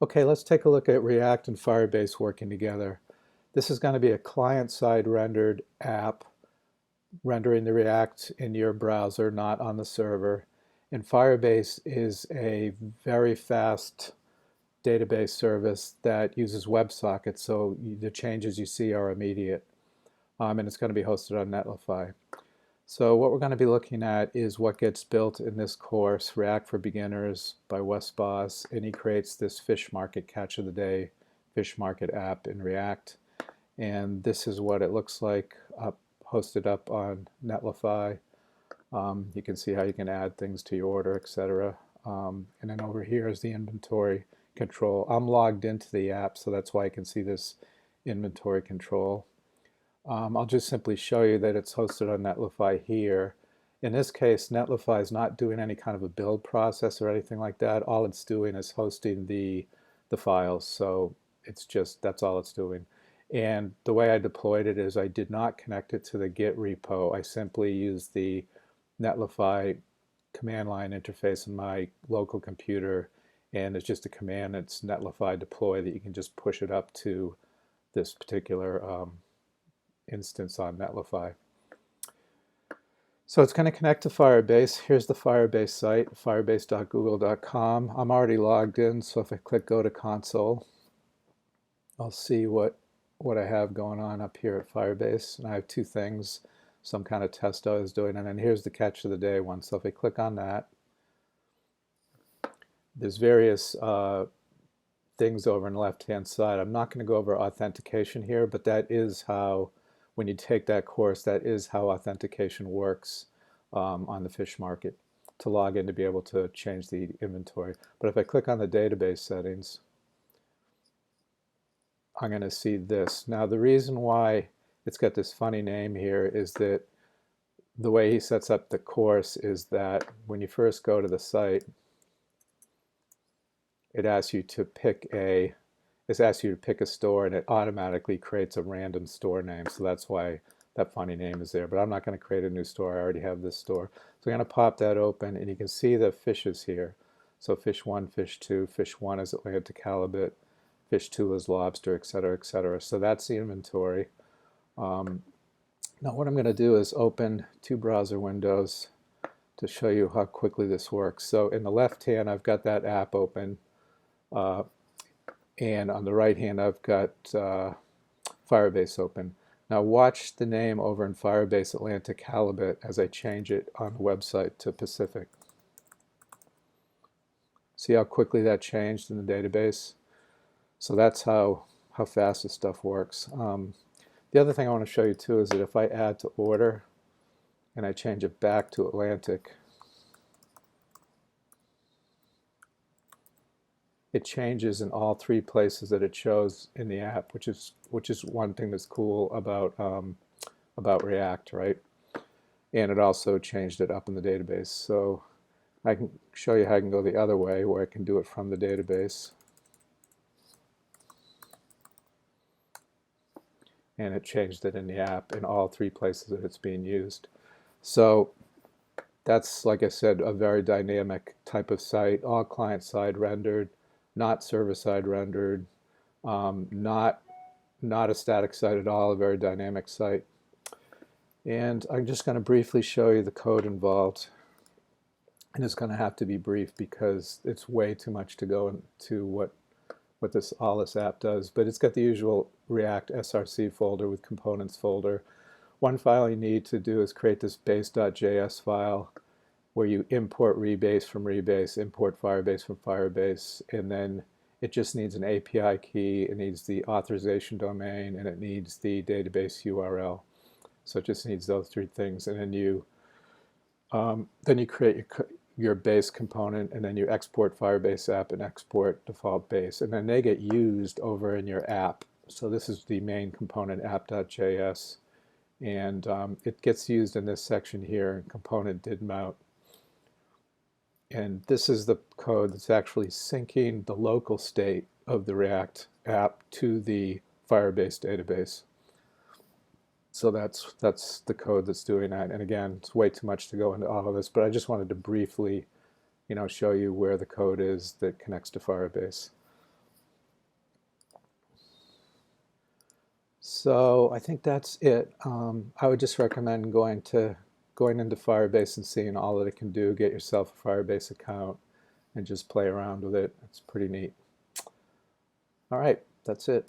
Okay, let's take a look at React and Firebase working together. This is going to be a client-side rendered app rendering the React in your browser, not on the server. And Firebase is a very fast database service that uses WebSockets, so the changes you see are immediate. And it's going to be hosted on Netlify. So what we're going to be looking at is what gets built in this course, React for Beginners by Wes Bos, and he creates this fish market catch of the day fish market app in React. And this is what it looks like hosted up on Netlify. You can see how you can add things to your order, etc. And then over here is the inventory control. I'm logged into the app, so that's why I can see this inventory control. I'll just simply show you that it's hosted on Netlify here. In this case, Netlify is not doing any kind of a build process or anything like that. All it's doing is hosting the files. So it's just, that's all it's doing. And the way I deployed it is I did not connect it to the Git repo. I simply used the Netlify command line interface in my local computer, and it's just a command. It's Netlify deploy that you can just push it up to this particular instance on Netlify. So it's going to connect to Firebase. Here's the Firebase site, firebase.google.com. I'm already logged in, so if I click go to console, I'll see what I have going on up here at Firebase. And I have two things, some kind of test I was doing, and then here's the catch of the day one. So if I click on that, there's various things over on the left-hand side. I'm not going to go over authentication here, but that is how, when you take that course, that is how authentication works on the fish market, to log in to be able to change the inventory. But if I click on the database settings, I'm going to see this. Now the reason why it's got this funny name here is that the way he sets up the course is that when you first go to the site, it asks you to pick a store, and it automatically creates a random store name. So that's why that funny name is there. But I'm not going to create a new store. I already have this store. So I'm going to pop that open, and you can see the fishes here. So fish 1, fish 2, fish 1 is Atlantic halibut, fish 2 is lobster, etc., etc. So that's the inventory. Now what I'm going to do is open two browser windows to show you how quickly this works. So in the left hand, I've got that app open. And on the right hand, I've got Firebase open. Now watch the name over in Firebase Atlantic Halibut as I change it on the website to Pacific. See how quickly that changed in the database? So that's how fast this stuff works. The other thing I want to show you too is that if I add to order and I change it back to Atlantic, it changes in all three places that it shows in the app, which is one thing that's cool about React, right? And it also changed it up in the database. So I can show you how I can go the other way, where I can do it from the database. And it changed it in the app in all three places that it's being used. So that's, like I said, a very dynamic type of site, all client-side rendered, not server-side rendered, not a static site at all, a very dynamic site. And I'm just going to briefly show you the code involved. And it's going to have to be brief because it's way too much to go into what all this app does. But it's got the usual React src folder with components folder. One file you need to do is create this base.js file where you import Rebase from Rebase, import Firebase from Firebase, and then it just needs an API key, it needs the authorization domain, and it needs the database URL. So it just needs those three things, and then you create your base component, and then you export Firebase app and export default base, and then they get used over in your app. So this is the main component, app.js, and it gets used in this section here, component did mount. And this is the code that's actually syncing the local state of the React app to the Firebase database. So that's the code that's doing that. And again, it's way too much to go into all of this, but I just wanted to briefly, show you where the code is that connects to Firebase. So I think that's it. I would just recommend going into Firebase and seeing all that it can do. Get yourself a Firebase account and just play around with it. It's pretty neat. All right, that's it.